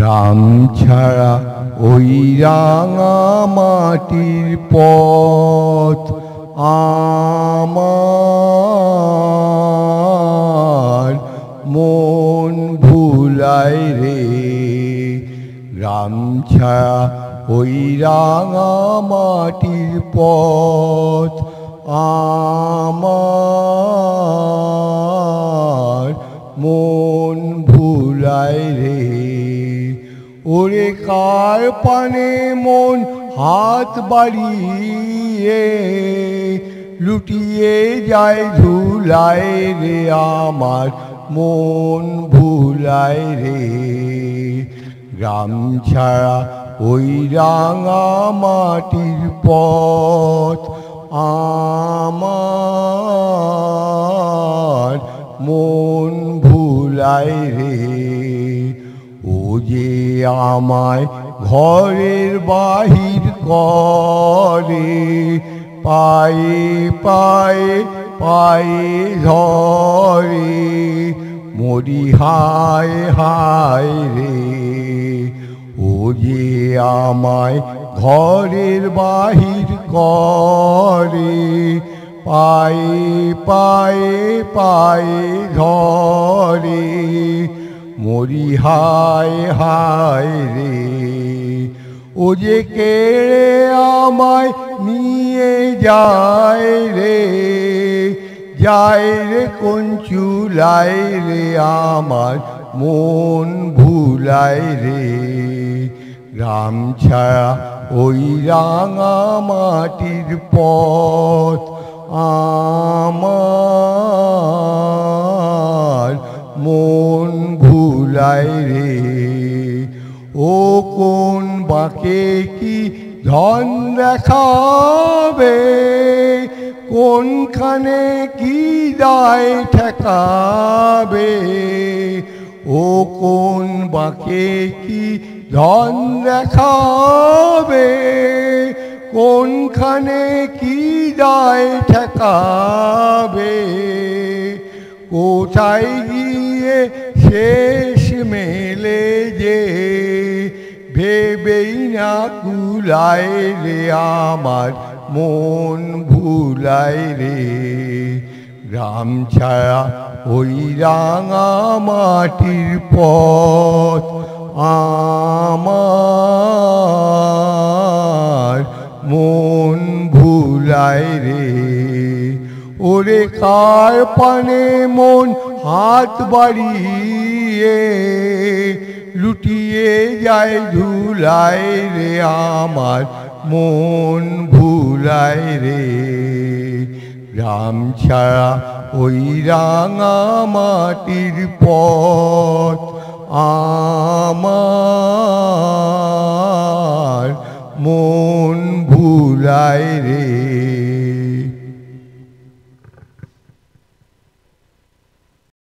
গ্রাম ছাড়া ওই রাঙা মাটির পথ আমার মন ভুলায় রে। গ্রাম ছাড়া ওই রাঙা মাটির পথ আমার মন ভুলায় রে। ওরে কার পানে মন হাত বাড়িয়ে লুটিয়ে যায় ধুলায় রে, আমার মন ভুলায় রে। গ্রাম ছাড়া ওই রাঙা মাটির পথ আমার মন ভুলায় রে। ও যে আমায় ঘরের বাহির করে, পায়ে পায়ে পায়ে ধরে, মরি হায় হায় রে। ও যে আমায় ঘরের বাহির করে, পায়ে পায়ে পায়ে ধরে, মরি হায় হায় রে। ও যে কেড়ে আমায় নিয়ে যায় রে, যায় রে কোন চুলায় রে, আমার মন ভুলায় রে। গ্রাম ছাড়া ওই রাঙা মাটির পথ আমার মন ভুলায় রে। ও কোন বাঁকে কি ধন দেখাবে, কোনখানে কি দায় ঠেকাবে। ও কোন বাঁকে কি ধন দেখাবে, কোনখানে কি দায় ঠেকাবে। কোথায় গিয়ে শেষ মেলে যে ভেবেই না কুলায় রে, আমার মন ভুলায় রে। গ্রাম ছাড়া ওই রাঙা মাটির পথ আমার মন ভুলায় রে। ওরে কার পানে মন হাত বাড়িয়ে লুটিয়ে যায় ধুলায় রে, আমার মন ভুলায় রে। গ্রাম ছাড়া ওই রাঙা মাটির পথ আমার মন ভুলায় রে।